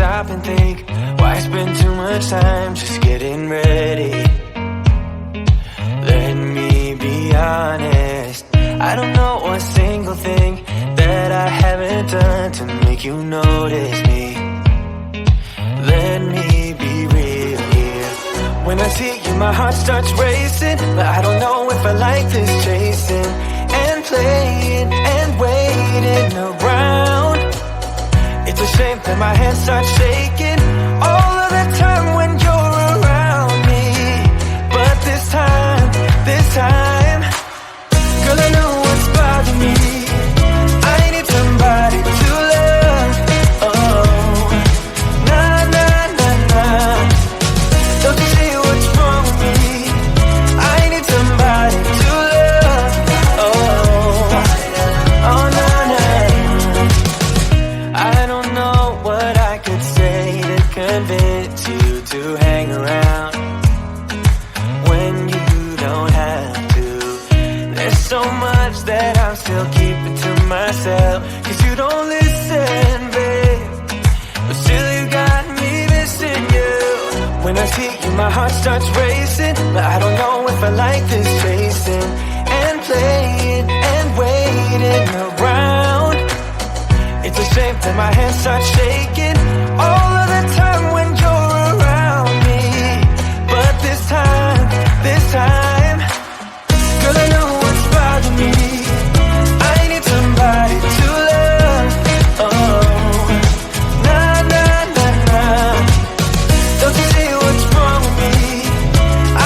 stop and think, why spend too much time just getting ready? Let me be honest, I don't know a single thing that I haven't done to make you notice me. Let me be real here. When I see you, my heart starts racing, but I don't know if I like this chasing and playing and waiting around. It's a shame that my hands start shaking all of the time when you're around me. But this time, girl, I know what's bothering me. I need somebody to love. Oh, nah, nah, nah, nah. Don't you see what's wrong with me? I need somebody to love. Oh, oh, nah, nah. I don't know what I could say to convince you to hang around when you don't have to. There's so much that I'm still keeping to myself, 'cause you don't listen, babe. But still you got me missing you. When I see you, my heart starts racing, but I don't know if I like this chasing and playing and waiting around. It's a shame that my hands start shaking all of the time when you're around me. But this time, girl, I know what's bothering me. I need somebody to love. Oh, nah, nah, nah, nah. Don't you see what's wrong with me?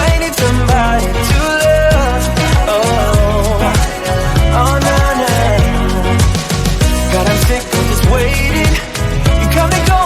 I need somebody to love. Oh, oh, nah, nah. God, I'm sick of this waiting. You come and go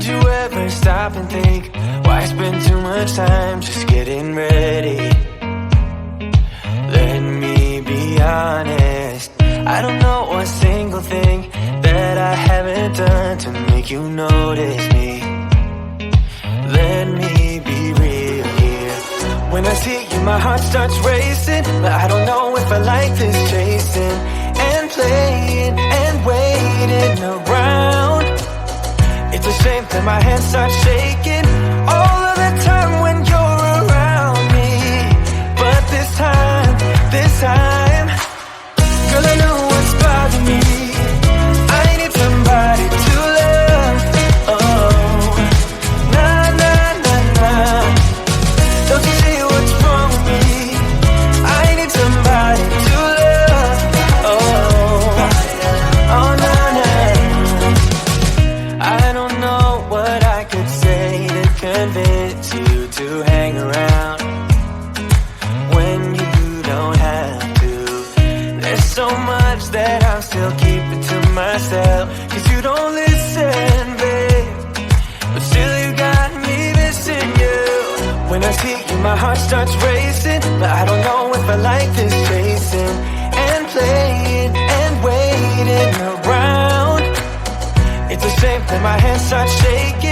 you ever stop and think, why spend too much time just getting ready? Let me be honest, I don't know a single thing that I haven't done to make you notice me. Let me be real here. When I see you, my heart starts racing, but I don't know if I like this chasing and playing and waiting around. It's a shame that my hands start shaking all of the time when you're around me. But this time, girl, I know what's bothering me. I need somebody to love. Oh, nah, nah, nah, nah. Don't you see what's wrong with me? I need somebody to love. Oh, oh, nah, nah. I don't know what I could say to convince you to hang around when you don't have to. There's so much that I'm still keeping to myself, 'cause you don't listen, babe. But still you got me missing you. When I see you, my heart starts racing, but I don't know if I like this chasing and playing and waiting around. It's a shame that my hands start shaking